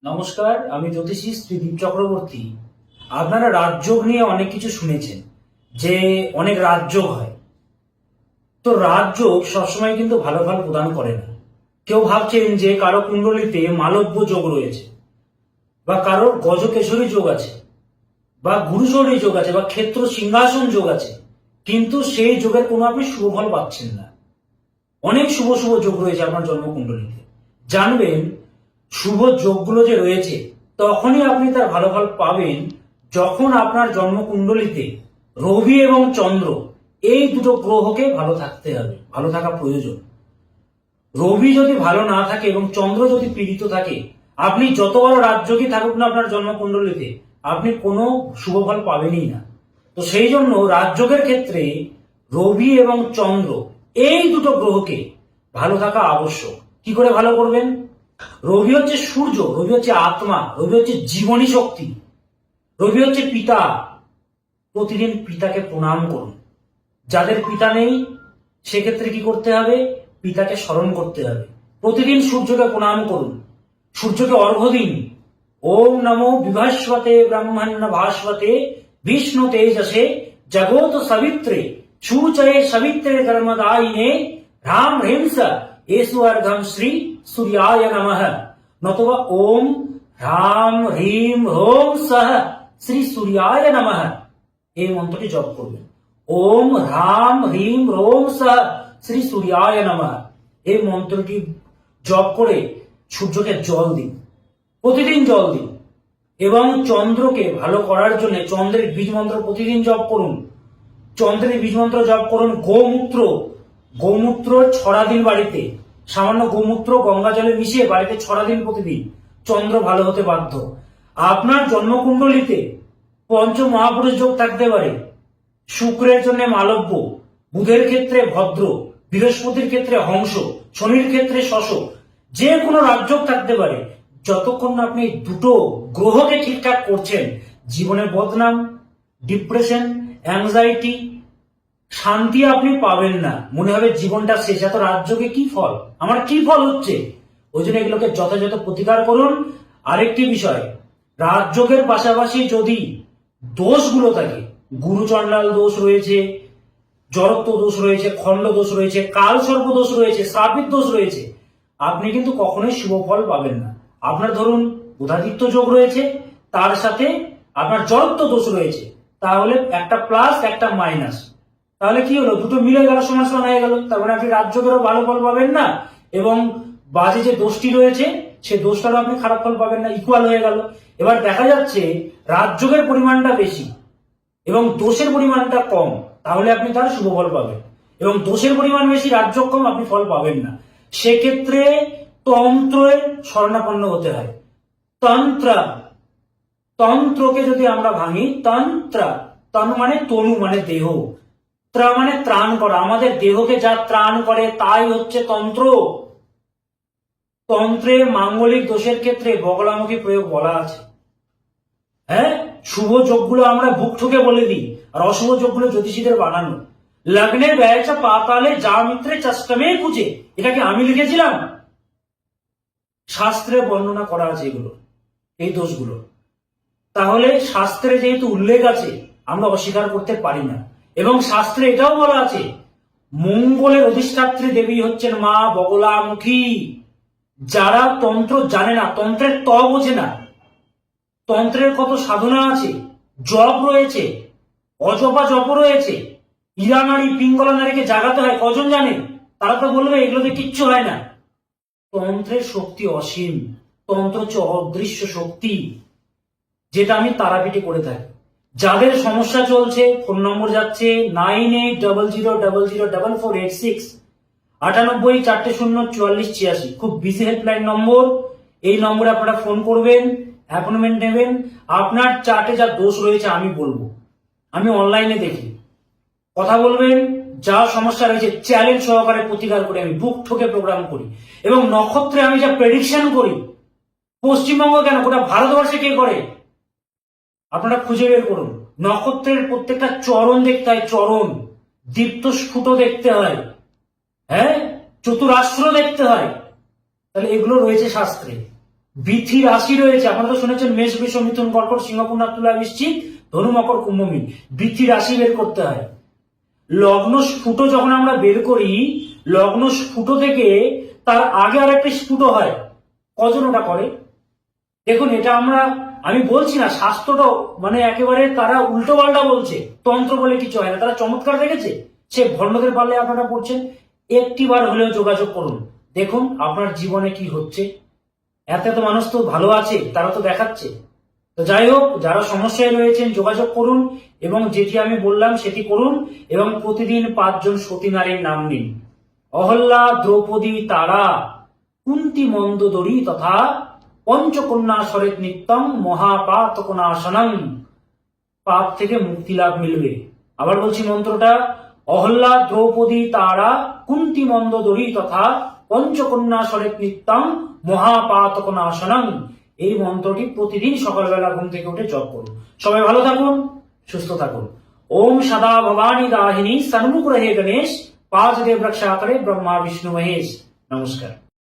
নমস্কার, আমি জ্যোতিষী শ্রীদীপ চক্রবর্তী। আপনারা রাজযোগ নিয়ে অনেক কিছু শুনেছেন যে অনেক রাজযোগ হয়। তো রাজযোগ সবসময় কিন্তু ভালো ফল প্রদান করে না। কেউ ভাবছেন যে কারো কুণ্ডলিতে মালব্য যোগ রয়েছে, বা কারোর গজকেশরী যোগ আছে, বা গুরুচরী যোগ আছে, বা ক্ষেত্র সিংহাসন যোগ আছে, কিন্তু সেই যোগের কোনো আপনি শুভ ফল পাচ্ছেন না। অনেক শুভ শুভ যোগ রয়েছে আপনার জন্মকুণ্ডলিতে। জানবেন শুভ যোগগুলো যে রয়েছে তখনই আপনি তার ভালো ফল পাবেন যখন আপনার জন্মকুণ্ডলিতে রবি এবং চন্দ্র এই দুটো গ্রহকে ভালো থাকতে হবে, ভালো থাকা প্রয়োজন। রবি যদি ভালো না থাকে এবং চন্দ্র যদি পীড়িত থাকে, আপনি যত বড় রাজযোগী থাকুক না আপনার জন্মকুণ্ডলিতে, আপনি কোনো শুভ ফল পাবেনই না। তো সেই জন্য রাজযোগের ক্ষেত্রে রবি এবং চন্দ্র এই দুটো গ্রহকে ভালো থাকা আবশ্যক। কি করে ভালো করবেন? রবি হচ্ছে সূর্য, রবি হচ্ছে আত্মা, রবি হচ্ছে জীবনী শক্তি, রবি হচ্ছে পিতা। প্রতিদিন পিতাকে প্রণাম করুন। যাদের পিতা নেই সেক্ষেত্রে কি করতে হবে? পিতাকে স্মরণ করতে হবে। প্রতিদিন সূর্যকে প্রণাম করুন, সূর্যকে অর্ঘ্য দিন। ওম নমো বিভাস্বতে ব্রহ্মণ্য ভাস্বতে বিষ্ণু তেজসে জগত সবিত্রে সূচয়ে সবিত্রে ধর্মদায়িনে রাম হ্রিংস এসুর্ঘম শ্রী সূর্যায় নমঃ। নতুবা ওম রাম হ্রিম হোম সহ শ্রী সূর্যায় নমঃ এই মন্ত্রটি জপ করবেন। ওম রাম হ্রিম রোম সহ শ্রী সূর্যায় নমঃ এই মন্ত্রটি জপ করে সূর্যকে জল দিন, প্রতিদিন জল দিন। এবং চন্দ্রকে ভালো করার জন্য চন্দ্রের বীজ মন্ত্র প্রতিদিন জপ করুন। চন্দ্রের বীজ মন্ত্র জপ করুন। গোমূত্র ছড়া দিন বাড়িতে। সামান্য গোমূত্র গঙ্গা জলে মিশিয়ে বাড়িতে ছড়া দিন প্রতিদিন। চন্দ্র ভালো হতে বাধ্য। আপনার জন্মকুণ্ডলিতে পঞ্চ মহাপুরুষ যোগ থাকতে পারে। শুক্রের জন্য মালব্য, বুধের ক্ষেত্রে ভদ্র, বৃহস্পতির ক্ষেত্রে হংস, শনির ক্ষেত্রে শশ, যে কোনো রাজযোগ থাকতে পারে। যতক্ষণ না আপনি দুটো গ্রহকে ঠিকঠাক করছেন, জীবনে বদনাম, ডিপ্রেশন, অ্যাংজাইটি, শান্তি আপনি পাবেন না। মনে হবে জীবনটা শেষ। এত রাজযোগে কি ফল, আমার কি ফল হচ্ছে? ওই জন্য এগুলোকে যথাযথ প্রতিকার করুন। আরেকটি বিষয়, রাজযোগের পাশাপাশি যদি দোষগুলো থাকে, গুরুচণ্ডাল দোষ রয়েছে, জড়ত্ব দোষ রয়েছে, খণ্ড দোষ রয়েছে, কাল সর্প দোষ রয়েছে, শ্রাপিত দোষ রয়েছে, আপনি কিন্তু কখনোই শুভ ফল পাবেন না। আপনার ধরুন বুধাদিত্য যোগ রয়েছে, তার সাথে আপনার জড়ত্ব দোষ রয়েছে, তাহলে একটা প্লাস একটা মাইনাস, তাহলে কি হলো? দুটো মিলে গেল, সমান সমান হয়ে গেল। তার মানে আপনি রাজযোগেরও ভালো ফল পাবেন না, এবং বাজে যে দোষটি রয়েছে সে দোষটারও আপনি খারাপ ফল পাবেন না, ইকুয়াল হয়ে গেল। এবার দেখা যাচ্ছে রাজযোগের পরিমাণটা বেশি এবং দোষের পরিমাণটা কম, তাহলে আপনি তার শুভ ফল পাবেন। এবং দোষের পরিমাণ বেশি, রাজযোগ কম, আপনি ফল পাবেন না। সেক্ষেত্রে তন্ত্রের শরণাপন্ন হতে হয়। তন্ত্রকে যদি আমরা ভাঙি, তন মানে তনু মানে দেহ, ত্রা মানে ত্রাণ করা। আমাদের দেহকে যা ত্রাণ করে তাই হচ্ছে তন্ত্র। তন্ত্রে মাঙ্গলিক দোষের ক্ষেত্রে বগলামুখী প্রয়োগ বলা আছে। হ্যাঁ, শুভ যোগগুলো আমরা বুক ঠুকে বলে দিই, আর অশুভ যোগগুলো জ্যোতিষীদের বানানো। লগ্নের ব্যয়চা পাতালে যা মিত্রে চষ্টমে পুজে, এটা কি আমি লিখেছিলাম? শাস্ত্রে বর্ণনা করা আছে এগুলো, এই দোষগুলো। তাহলে শাস্ত্রে যেহেতু উল্লেখ আছে, আমরা অস্বীকার করতে পারি না। এবং শাস্ত্রে এটাও বলা আছে, মঙ্গলের অধিষ্ঠাত্রী দেবী হচ্ছেন মা বগলামুখী। যারা তন্ত্র জানে না, তন্ত্রের বোঝে না, তন্ত্রের কত সাধনা আছে, জপ রয়েছে, অজপা জপ রয়েছে, ইরা নারী পিঙ্গলা নারীকে জাগাতে হয়, কজন জানে? তারা তো বলবে এগুলোতে কিচ্ছু হয় না। তন্ত্রের শক্তি অসীম। তন্ত্র হচ্ছে অদৃশ্য শক্তি, যেটা আমি তারাপীঠে করে থাকি। যাদের সমস্যা চলছে, ফোন নম্বর যাচ্ছে 9800004486, 98404486। খুব বিসি হেল্পলাইন নম্বর। এই নম্বরে আপনারা ফোন করবেন, অ্যাপয়েন্টমেন্ট নেবেন। আপনার চার্টে যা দোষ রয়েছে আমি বলবো, আমি অনলাইনে দেখি, কথা বলবেন। যা সমস্যা রয়েছে চ্যালেঞ্জ সহকারে প্রতিকার করে আমি বুক ঠোকে প্রোগ্রাম করি। এবং নক্ষত্রে আমি যা প্রেডিকশন করি, পশ্চিমবঙ্গ কেন গোটা ভারতবর্ষে কে করে আপনারা খুঁজে বের করুন। নক্ষত্রের প্রত্যেকটা চরণ দেখতে হয়, চরণ দীপ্ত স্ফুট দেখতে হয়, হ্যাঁ, চতুরাস্র দেখতে হয়। তাহলে এগুলো রয়েছে শাস্ত্রে। বিথি রাশি রয়েছে, আপনারা তো শুনেছেন মেষ, বৃষ, মিথুন, কর্কট, সিংহ, কন্যা, তুলা, বৃশ্চিক, ধনু, মকর, কুম্ভ, মীন। বিথি রাশি বের করতে হয়। লগ্ন স্ফুট যখন আমরা বের করি, লগ্ন স্ফুট থেকে তার আগে আর একটা স্ফুট হয়, কজন ওটা করে? দেখুন, এটা আমি বলছি না, শাস্ত্রটাও মানে একেবারে তারা উল্টো পাল্টা বলছে, তন্ত্র বলে কিছু হয় না, তারা চমৎকার দেখেছে। সে ভণ্ডদের পারলে আপনারা পড়ছেন, একটিবার হলেও যোগাযোগ করুন, দেখুন আপনার জীবনে কি হচ্ছে। এত এত মানুষ তো ভালো আছে, তারা তো দেখাচ্ছে। তো যাই হোক, যারা সমস্যায় রয়েছেন যোগাযোগ করুন এবং যেটি আমি বললাম সেটি করুন এবং প্রতিদিন 5 জন সতী নারীর নাম নিন। অহল্যা, দ্রৌপদী, তারা, কুন্তি, মন্দোদরী তথা পঞ্চকন্যা সরেত নিত্যম মহাপাতকনাশনং। পাপ থেকে মুক্তি লাভ মিলবে। আবার বলছি মন্ত্রটা, অহল্যা, দ্রৌপদী, তারা, কুন্তি, মন্দোদরী তথা পঞ্চকন্যা সরেত নিত্যম মহাপাতকনাশনং। এই মন্ত্রটি প্রতিদিন সকালবেলা ঘুম থেকে উঠে জপ করুন। সবাই ভালো থাকুন, সুস্থ থাকুন। ওম সদা ভবানী দাহিনী সন্মুখ রহে গণেশ, পাঁচ দেব রক্ষা করে ব্রহ্মা বিষ্ণু মহেশ। নমস্কার।